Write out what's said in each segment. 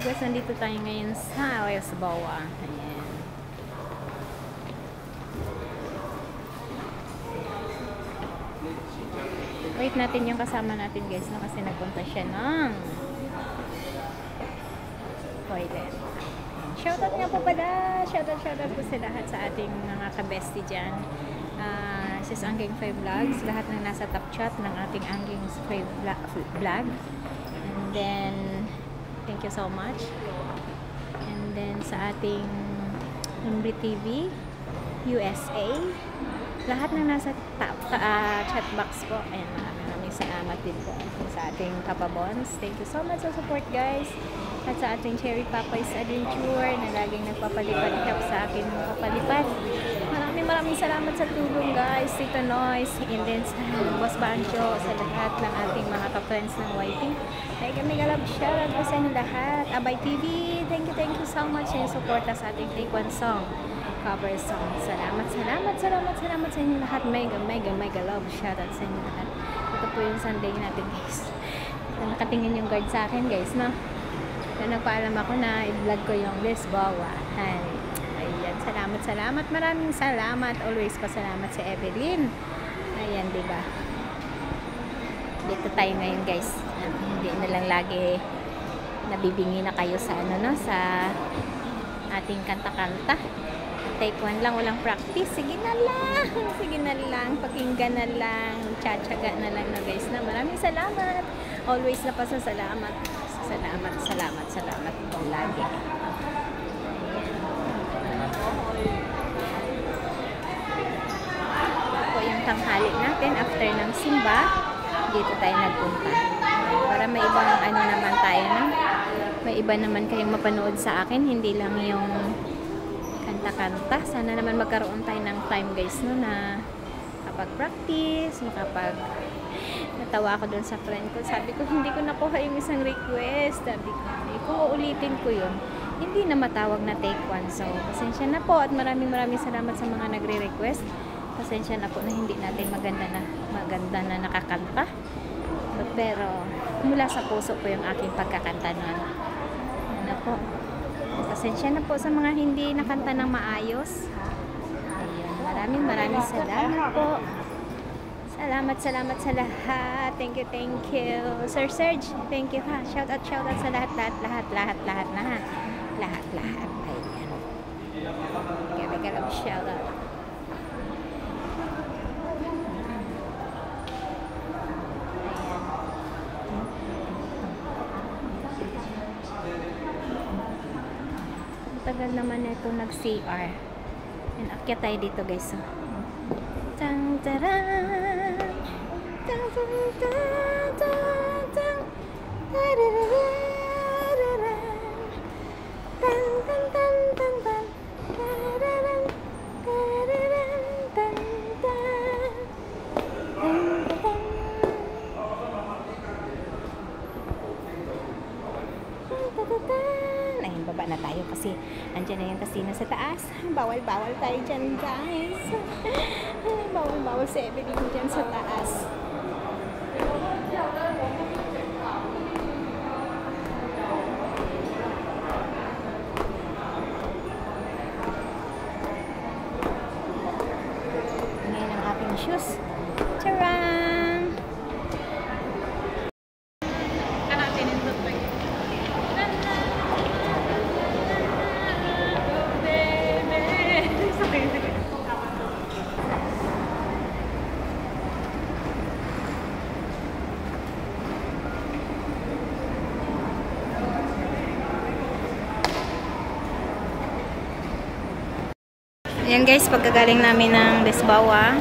Guys, nandito tayo ngayon sa Westbawa. Ayan. Wait natin yung kasama natin guys na kasi nagpunta siya ng toilet. Shoutout nga po pala. Shoutout po sa lahat sa ating mga ka-bestie dyan. This is Angging 5 Vlogs. Lahat ng nasa top chat ng ating Angging 5 Vlog. And then thank you so much. And then sa ating Humble TV USA, lahat ng nasa chat box po, ayan, maraming salamat din po sa ating Papa Bons. Thank you so much sa support guys. At sa ating Cherry Papay's Adventure na laging nagpapalipad sa akin papalipad. Maraming salamat sa tulong guys, Tito Noise, and then sa Boss Bancho, sa lahat ng ating mga ka-friends ng YT. Mega love shoutout po sa inyo lahat. Abay TV, thank you so much sa support sa ating Take One Song cover song. Salamat sa inyo lahat. Mega love shoutout sa inyo lahat. Ito po yung Sunday natin guys. Nakatingin yung guard sa akin guys, no? Nagpaalam ako na i-vlog ko yung Westbawa. Ayan, salamat. Maraming salamat. Always pa salamat sa Evelyn. Ayan, diba? Dito tayo ngayon guys. Hindi na lang lagi nabibingi na kayo sa sa ating kanta-kanta. Take one lang, walang practice. Sige na lang. Pakinggan na lang. Tsatsaga na lang na guys na. Maraming salamat. Always na pasasalamat. Salamat po lagi. Po yung tanghali natin after ng simba, dito tayo nagpunta. Para may ibang naman tayo na. May iba naman kayong mapanood sa akin, hindi lang yung kanta-kanta. Sana naman magkaroon tayo ng time guys no na kapag practice, natawa ako dun sa friend ko. Sabi ko, hindi ko nakuha yung isang request. Sabi ko, kung uulitin ko yun, hindi na matawag na take one. So, pasensya na po at maraming salamat sa mga nagre-request. Pasensya na po na hindi natin maganda na nakakanta. Pero, mula sa puso po yung aking pagkakanta nun. Ano po? Pasensya na po sa mga hindi nakanta ng maayos. Ayun, maraming salamat po. Salamat sa lahat. Thank you. Sir Serge, thank you ha. Shout out sa lahat na. Lahat. Ayan. Mega love shout out. Tagal naman ito nag-CR. And akyat tayo dito guys. So. Tang taran. Tang tang tang tang tang. Tang tang tang tang tang. Tang tang tang tang. Bawal-bawal tayo dyan, guys. Bawal-bawal si Evelyn dyan sa taas. Ngayon ang aking shoes. Tcharam! Ayan guys, pagkagaling namin ng Lisboa,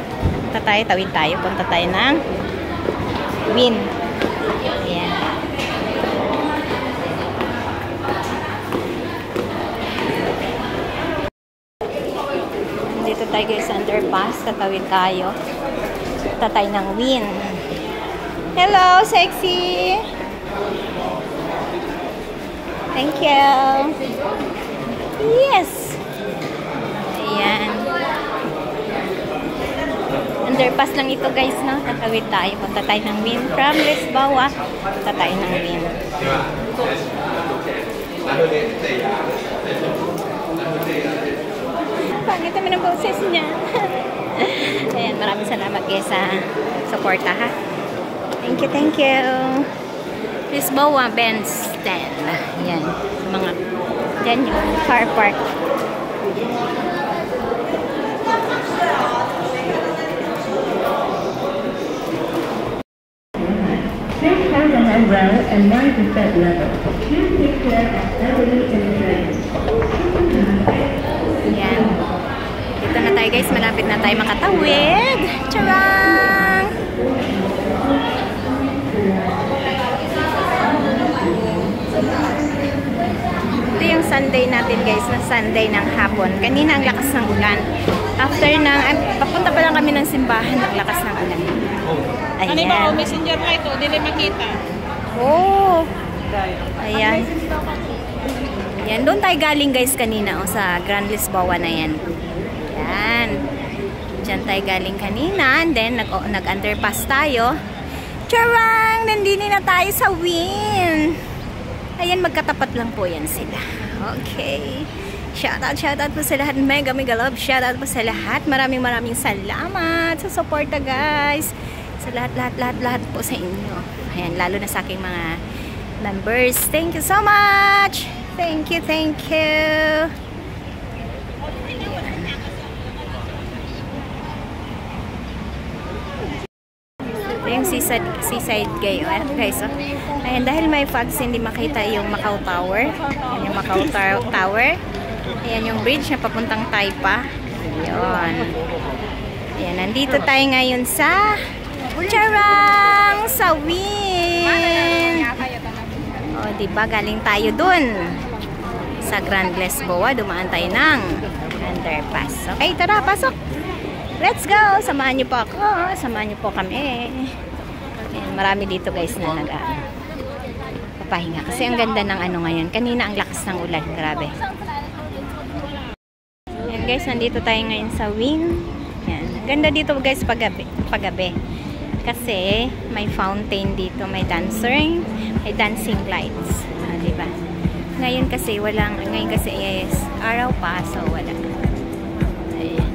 tawid tayo, punta tayo ng Wien. Ayan. Dito tayo guys sa underpass, tatawid tayo. Tatay ng Wien. Hello, sexy! Thank you! Yes! Ayan. Underpass lang ito guys, no? Tatawid tayo. Punta tayo ng Wien. From Lisboa, punta tayo ng Wien. Pangit naman ang boses niya. Ayan, maraming salamat guys sa suporta ha. Thank you, thank you. Lisboa, Benz stand. Ayan. Mga, dyan yung car park. Umbrella and mind the bed level. Please take care of elderly in the train. Yan. Dito na tayo guys. Malapit na tayo makatawid. Tcharang! Ito yung Sunday natin guys. Na Sunday ng hapon. Kanina ang lakas ng ulan. After ng, papunta pa lang kami ng simbahan. Ang lakas ng ulan. Ayan. Ano ba? Messenger light o? Dili makita. Oh! Ayan. Yan. Doon tayo galing guys kanina sa Grand Lisboa na yan. Yan. Diyan tayo galing kanina. And then, nag-underpass tayo. Tcharang! Nandini na tayo sa Wien. Ayan, magkatapat lang po yan sila. Okay. Shoutout po sa lahat. Mega love. Shoutout po sa lahat. Maraming salamat sa suporta guys. Sa lahat po sa inyo. Ayan, lalo na sa aking mga members. Thank you so much! Thank you, thank you! Ito yung seaside guys. Oh. Ayan, dahil may fogs, hindi makita yung Macau Tower. Ayan yung Macau Tower. Ayan yung bridge na papuntang Taipa. Ayan. Ayan, nandito tayo ngayon sa Tcharang! Sa Wien! O, diba? Galing tayo dun sa Grand Lisboa. Dumaan tayo ng underpass. Okay, tara, pasok! Let's go! Samahan niyo po ako. Samahan niyo po kami. Ayan, marami dito guys na papahinga. Kasi ang ganda ng ano ngayon. Kanina ang lakas ng ulan. Grabe. Ayan guys, nandito tayo ngayon sa Wien. Ayan. Ganda dito guys paggabi. Kasi may fountain dito, may dancing lights. Diba? Ngayon kasi is araw pa, so wala. Ayan.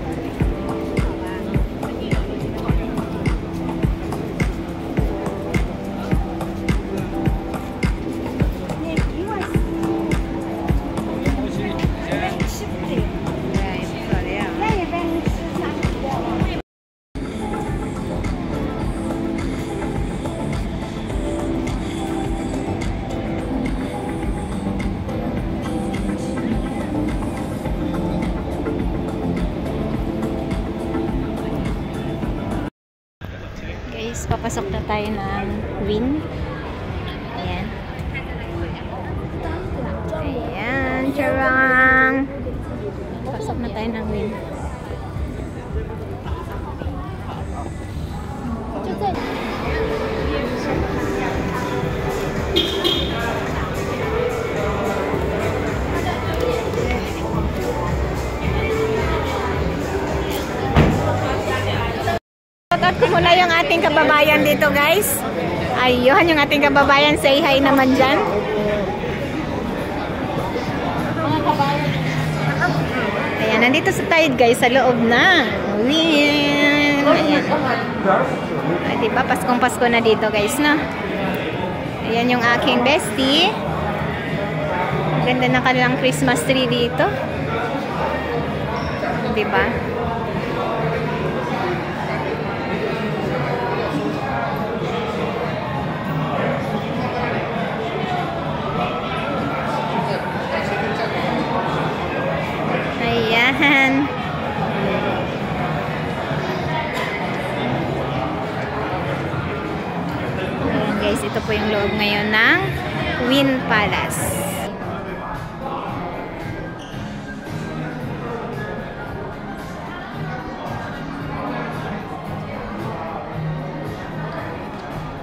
Papasok na tayo ng Wien. Ayan. Ayan, tcharang! Pasok na tayo ng Wien. Mula yung ating kababayan dito, guys. Ayun, yung ating kababayan. Say hi naman dyan. Ayan, nandito sa tayo, guys, sa loob na. Ayan. Ay, diba? Paskong-pasko na dito, guys, no? Ayan yung aking bestie. Ganda ng kanilang Christmas tree dito. Diba? Ayan. Ayan guys, ito po yung loob ngayon ng Wynn Palace.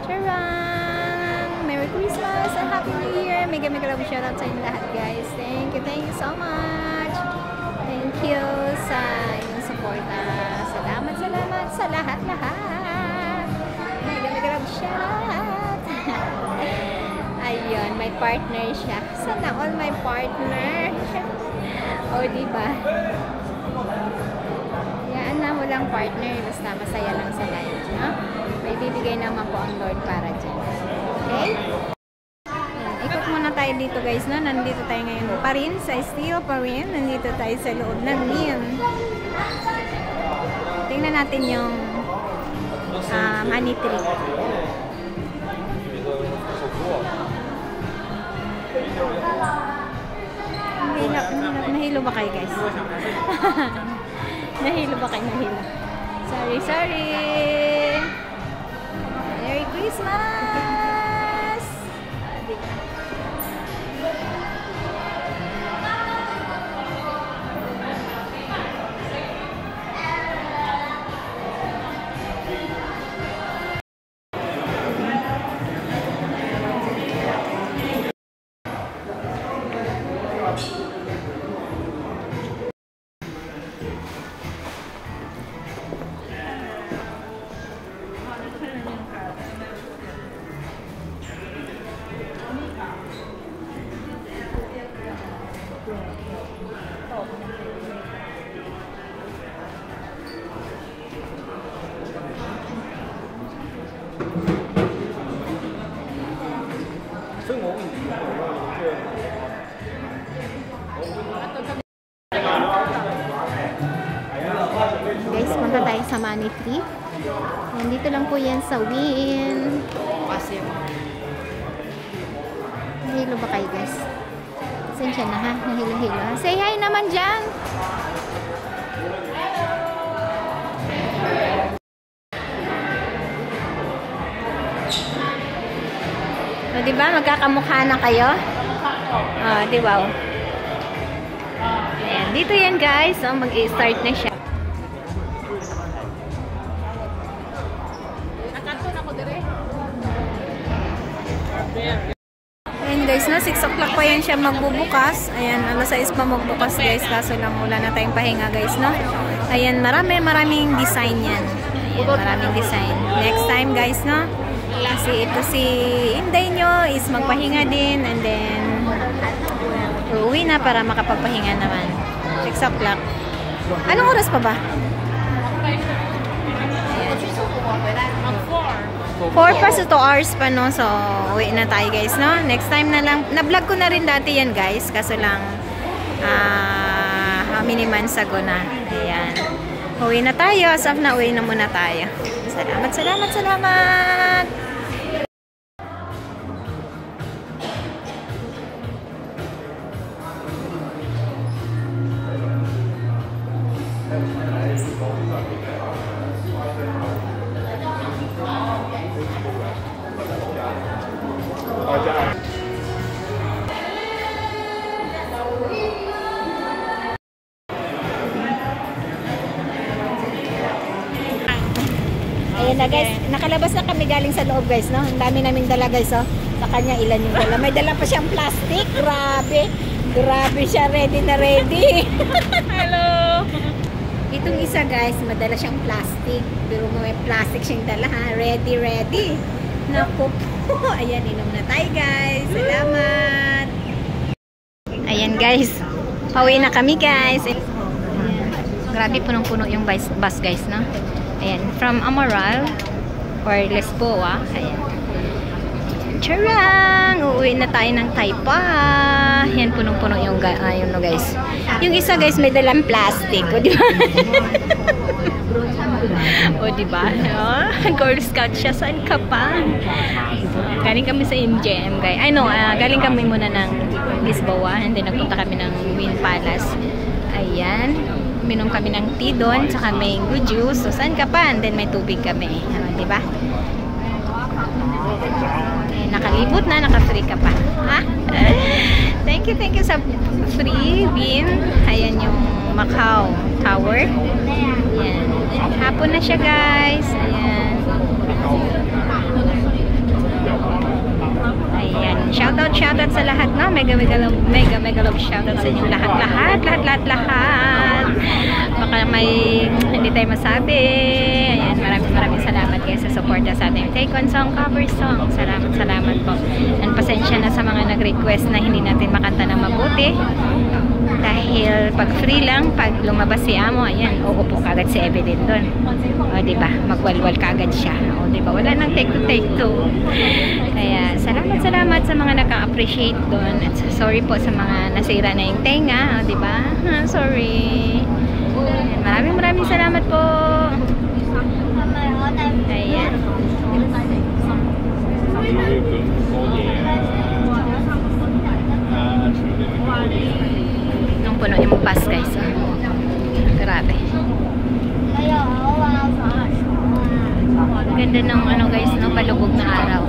Charang! Merry Christmas and Happy New Year! Mega love shoutout sa inyo lahat, guys. Thank you so much! Thank you sa inyong suporta. Salamat sa lahat-lahat. Mega love shoutout. Ayun, may partner siya. Sana all my partner. O, diba? Yan na, walang partner. Basta masaya lang sa life, no? May bibigay naman po ang Lord para dyan. Okay? Ikot muna tayo dito, guys, no? Nandito tayo ngayon pa rin sa Estilo pa rin. Nandito tayo sa loob ng Wynn. Tingnan natin yung honey tree. Nahilo ba kayo, guys? Nahilo ba kayo? Nahilo. Sorry. Merry Christmas! Guys, punta tayo sa money tree. Nandito lang po yan sa Wynn. Nahilo ba kayo, guys? Sensya na, ha? Nahilo-hilo. Say hi naman dyan! O, diba? Magkakamukha na kayo? O, diba? Ayan. Dito yan, guys. O, mag-i-start na siya. Ayan, guys, no? 6 o'clock pa yan siya magbubukas. Ayan, alas 6 pa magbukas, guys. Kaso lang wala na tayong pahinga, guys, no? Ayan, maraming design yan. Ayan, maraming design. Next time, guys, no? Kasi ito si Inday nyo is magpahinga din and then uuwi na para makapagpahinga naman. 6 o'clock. Anong oras pa ba? 4 pa sa 2 hours pa, no? So, uwi na tayo, guys, no? Next time na lang. Na-vlog ko na rin dati yan, guys. Kaso lang, how many months ago na. Ayan. Uwi na tayo. As of na, uwi na muna tayo. Salamat! Ayan na, guys, nakalabas na kami galing sa loob, guys, no? Ang dami naming dala, guys, oh. Sa kanya, ilan yung dala. May dala pa siyang plastic. Grabe siya, ready na ready. Hello! Itong isa guys, madala siyang plastic. Pero may plastic siyang dala ha. Ready, ready. Naku po. Ayan, inom na tayo guys. Salamat. Ayan guys. Pauwi na kami guys. Ayan. Grabe punong-puno yung bus guys, no? Ayan. From Amaral or Lisboa. Ayan. Charang! Uuwi na tayo ng Taipa. Yan, punong-puno yung yun no guys. Yung isa guys, may dalang plastic. O, di ba? O, di ba? No? Girl Scout siya. Saan ka pa? Galing kami sa MGM guys. Ay no, galing kami muna ng Lisboa. And then nagpunta kami ng Wynn Palace. Ayan. Minom kami ng tea doon. Saka mango juice. So, saan ka pa? And then may tubig kami. Di ba? Nakalibot na, naka-free ka pa. Ha? Thank you sa free win. Ayan yung Macau Tower. Ayan. Hapon na siya guys. Ayan. Ayan. Shoutout sa lahat, no? Mega love shoutout sa inyo lahat. Baka may hindi tayo masabi. Ayan. Maraming salamat guys sa suporta sa ating Take On Song cover song. Salamat po. And pasensya na sa mga nag-request na hindi natin makanta na mabuti. Dahil pag free lang, pag lumabas si Amo, ayan, uupo kagad si Evelyn doon. O, diba? Magwalwal kagad siya. O, diba? Wala nang take two. Kaya, salamat sa mga naka-appreciate doon. At sorry po sa mga nasira na yung tenga. O, diba? Sorry. Ayan, maraming salamat po. Ayan. Nung puno yung bus guys. Grabe. Ganda ng ano guys, no, palubog na araw.